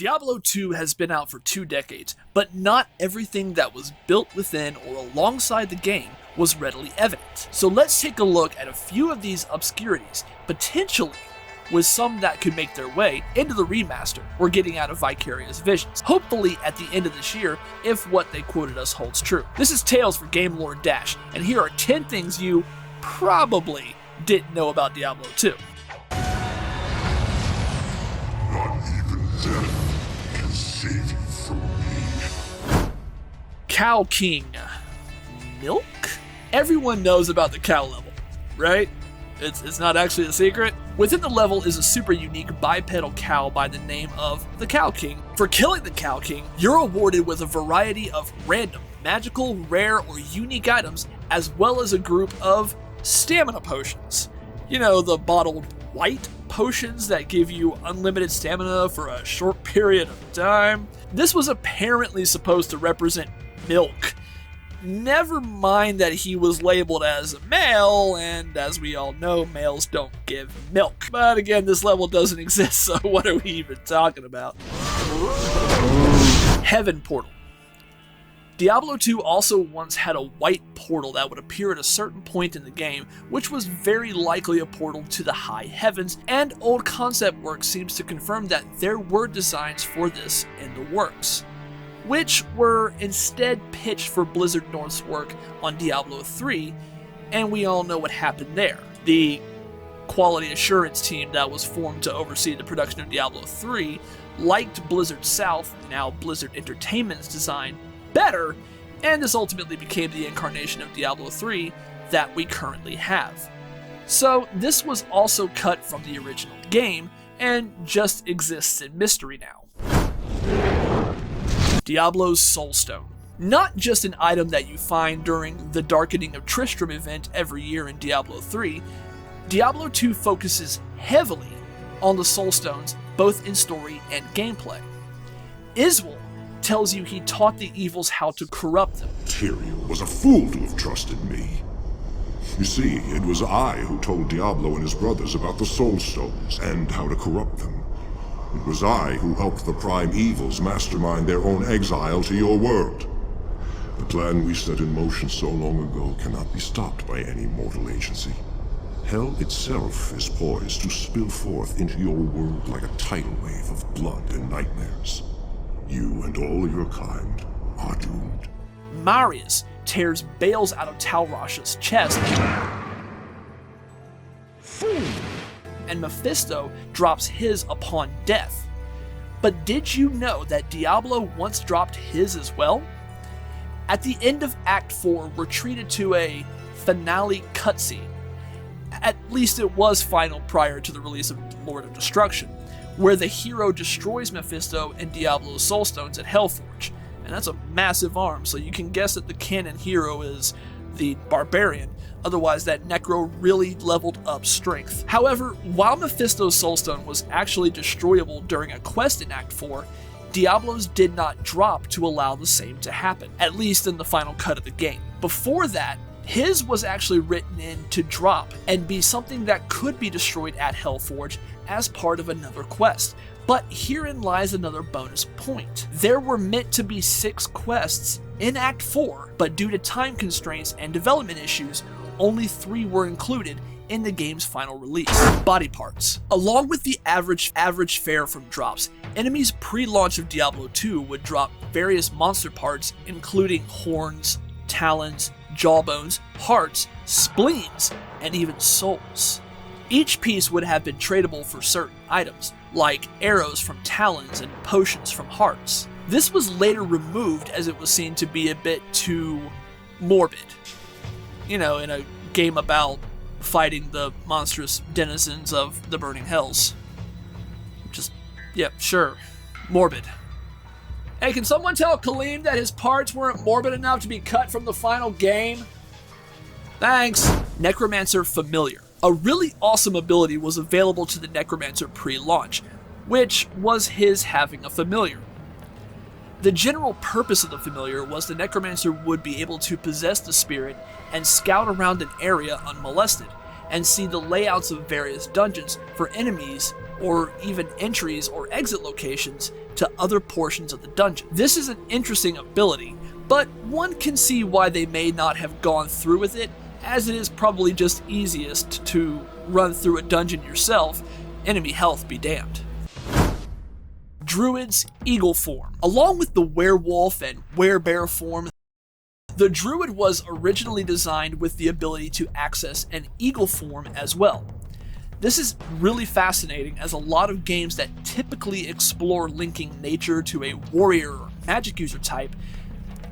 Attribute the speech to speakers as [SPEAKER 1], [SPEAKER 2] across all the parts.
[SPEAKER 1] Diablo 2 has been out for 2 decades, but not everything that was built within or alongside the game was readily evident. So let's take a look at a few of these obscurities, potentially with some that could make their way into the remaster we're getting out of Vicarious Visions, hopefully at the end of this year if what they quoted us holds true. This is Tales for Game Lord Dash, and here are 10 things you probably didn't know about Diablo 2.
[SPEAKER 2] Not even death can save you from me.
[SPEAKER 1] Cow King. Milk? Everyone knows about the cow level, right? It's not actually a secret. Within the level is a super unique bipedal cow by the name of the Cow King. For killing the Cow King, you're awarded with a variety of random, magical, rare, or unique items, as well as a group of stamina potions. You know, the bottled white potions that give you unlimited stamina for a short period of time. This was apparently supposed to represent milk. Never mind that he was labeled as a male, and as we all know, males don't give milk. But again, this level doesn't exist, so what are we even talking about? Heaven Portal. Diablo 2 also once had a white portal that would appear at a certain point in the game, which was very likely a portal to the high heavens, and old concept work seems to confirm that there were designs for this in the works, which were instead pitched for Blizzard North's work on Diablo 3, and we all know what happened there. The quality assurance team that was formed to oversee the production of Diablo 3 liked Blizzard South, now Blizzard Entertainment's design, better, and this ultimately became the incarnation of Diablo 3 that we currently have. So this was also cut from the original game, and just exists in mystery now. Diablo's Soulstone. Not just an item that you find during the Darkening of Tristram event every year in Diablo 3, Diablo 2 focuses heavily on the Soulstones, both in story and gameplay. Iswell tells you he taught the evils how to corrupt them.
[SPEAKER 2] Tyrael was a fool to have trusted me. You see, it was I who told Diablo and his brothers about the Soulstones and how to corrupt them. It was I who helped the Prime Evils mastermind their own exile to your world. The plan we set in motion so long ago cannot be stopped by any mortal agency. Hell itself is poised to spill forth into your world like a tidal wave of blood and nightmares. You and all your kind are doomed.
[SPEAKER 1] Marius tears bales out of Talrash's chest, and Mephisto drops his upon death. But did you know that Diablo once dropped his as well? At the end of Act 4, we're treated to a finale cutscene. At least it was final prior to the release of Lord of Destruction, where the hero destroys Mephisto and Diablo's Soulstones at Hellforge. And that's a massive arm, so you can guess that the canon hero is the Barbarian. Otherwise, that Necro really leveled up strength. However, while Mephisto's Soulstone was actually destroyable during a quest in Act 4, Diablo's did not drop to allow the same to happen, at least in the final cut of the game. Before that, his was actually written in to drop and be something that could be destroyed at Hellforge as part of another quest. But herein lies another bonus point. There were meant to be 6 quests in Act 4, but due to time constraints and development issues, only 3 were included in the game's final release. Body parts. Along with the average fare from drops, enemies pre-launch of Diablo 2 would drop various monster parts, including horns, talons, jawbones, hearts, spleens, and even souls. Each piece would have been tradable for certain items, like arrows from talons and potions from hearts. This was later removed as it was seen to be a bit too morbid. You know, in a game about fighting the monstrous denizens of the Burning Hells. Just, yeah, sure. Morbid. Hey, can someone tell Kaleem that his parts weren't morbid enough to be cut from the final game? Thanks. Necromancer Familiar. A really awesome ability was available to the Necromancer pre-launch, which was his having a familiar. The general purpose of the familiar was the Necromancer would be able to possess the spirit and scout around an area unmolested, and see the layouts of various dungeons for enemies, or even entries or exit locations to other portions of the dungeon. This is an interesting ability, but one can see why they may not have gone through with it, as it is probably just easiest to run through a dungeon yourself, enemy health be damned. Druid's Eagle form. Along with the werewolf and werebear form, the Druid was originally designed with the ability to access an eagle form as well. This is really fascinating, as a lot of games that typically explore linking nature to a warrior or magic user type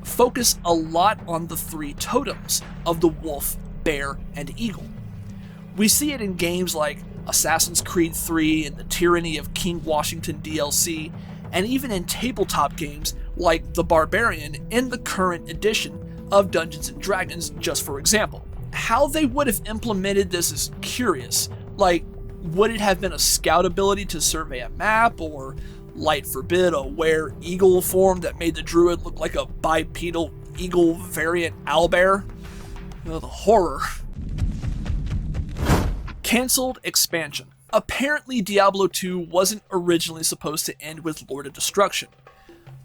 [SPEAKER 1] focus a lot on the three totems of the wolf, bear, and eagle. We see it in games like Assassin's Creed 3 and the Tyranny of King Washington DLC, and even in tabletop games like The Barbarian in the current edition of Dungeons & Dragons, just for example. How they would have implemented this is curious. Like, would it have been a scout ability to survey a map, or, light forbid, a were-eagle form that made the druid look like a bipedal eagle variant owlbear? Oh, the horror. Cancelled expansion. Apparently, Diablo 2 wasn't originally supposed to end with Lord of Destruction.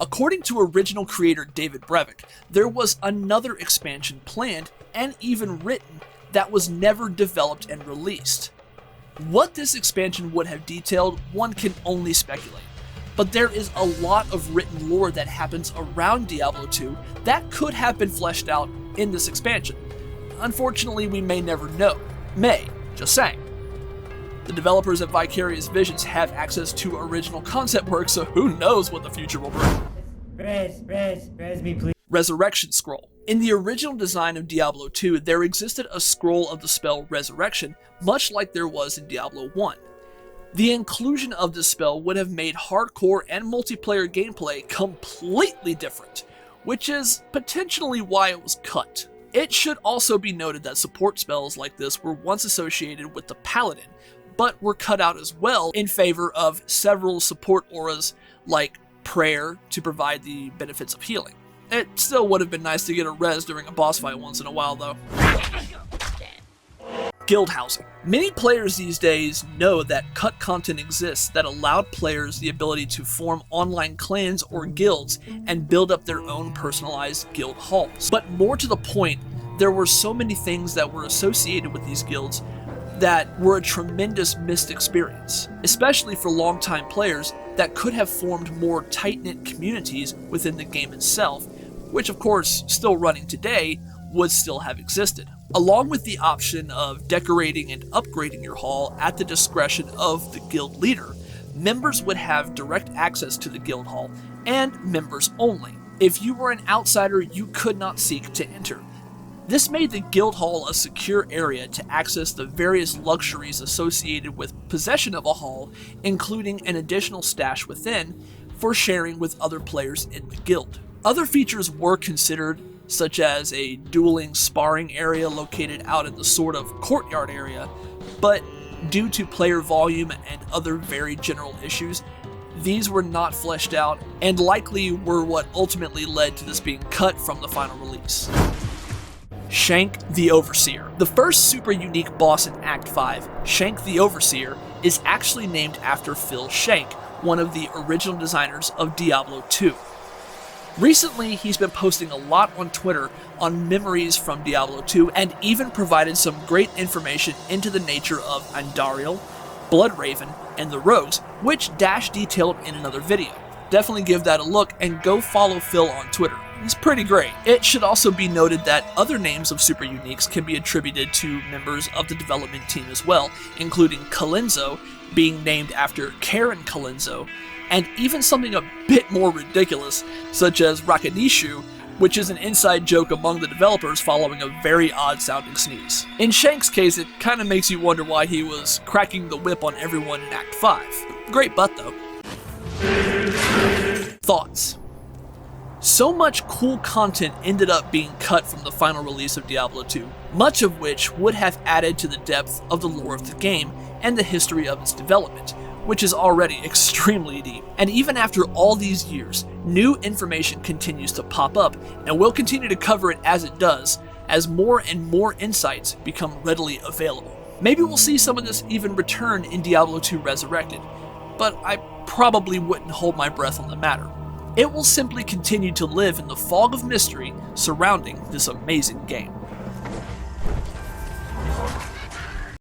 [SPEAKER 1] According to original creator David Brevik, there was another expansion planned and even written that was never developed and released. What this expansion would have detailed, one can only speculate, but there is a lot of written lore that happens around Diablo 2 that could have been fleshed out in this expansion. Unfortunately, we may never know. Just saying. The developers at Vicarious Visions have access to original concept work, so who knows what the future will bring.
[SPEAKER 3] Res me, please.
[SPEAKER 1] Resurrection Scroll. In the original design of Diablo 2, there existed a scroll of the spell Resurrection, much like there was in Diablo 1. The inclusion of this spell would have made hardcore and multiplayer gameplay completely different, which is potentially why it was cut. It should also be noted that support spells like this were once associated with the Paladin, but were cut out as well in favor of several support auras like Prayer to provide the benefits of healing. It still would have been nice to get a res during a boss fight once in a while though. Guild housing. Many players these days know that cut content exists that allowed players the ability to form online clans or guilds and build up their own personalized guild halls. But more to the point, there were so many things that were associated with these guilds that were a tremendous missed experience, especially for longtime players that could have formed more tight-knit communities within the game itself, which of course, still running today, would still have existed. Along with the option of decorating and upgrading your hall at the discretion of the guild leader, members would have direct access to the guild hall, and members only. If you were an outsider, you could not seek to enter. This made the guild hall a secure area to access the various luxuries associated with possession of a hall, including an additional stash within for sharing with other players in the guild. Other features were considered, such as a dueling sparring area located out in the sort of courtyard area, but due to player volume and other very general issues, these were not fleshed out and likely were what ultimately led to this being cut from the final release. Shank the Overseer. The first super unique boss in Act 5, Shank the Overseer, is actually named after Phil Shank, one of the original designers of Diablo 2. Recently, he's been posting a lot on Twitter on memories from Diablo 2 and even provided some great information into the nature of Andariel, Bloodraven, and the Rogues, which Dash detailed in another video. Definitely give that a look and go follow Phil on Twitter. He's pretty great. It should also be noted that other names of super uniques can be attributed to members of the development team as well, including Kalenzo being named after Karen Kalenzo, and even something a bit more ridiculous, such as Rakanishu, which is an inside joke among the developers following a very odd-sounding sneeze. In Shank's case, it kind of makes you wonder why he was cracking the whip on everyone in Act 5. Great butt, though. Thoughts. So much cool content ended up being cut from the final release of Diablo 2, much of which would have added to the depth of the lore of the game and the history of its development, which is already extremely deep. And even after all these years, new information continues to pop up, and we'll continue to cover it as it does, as more and more insights become readily available. Maybe we'll see some of this even return in Diablo 2 Resurrected, but I probably wouldn't hold my breath on the matter. It will simply continue to live in the fog of mystery surrounding this amazing game.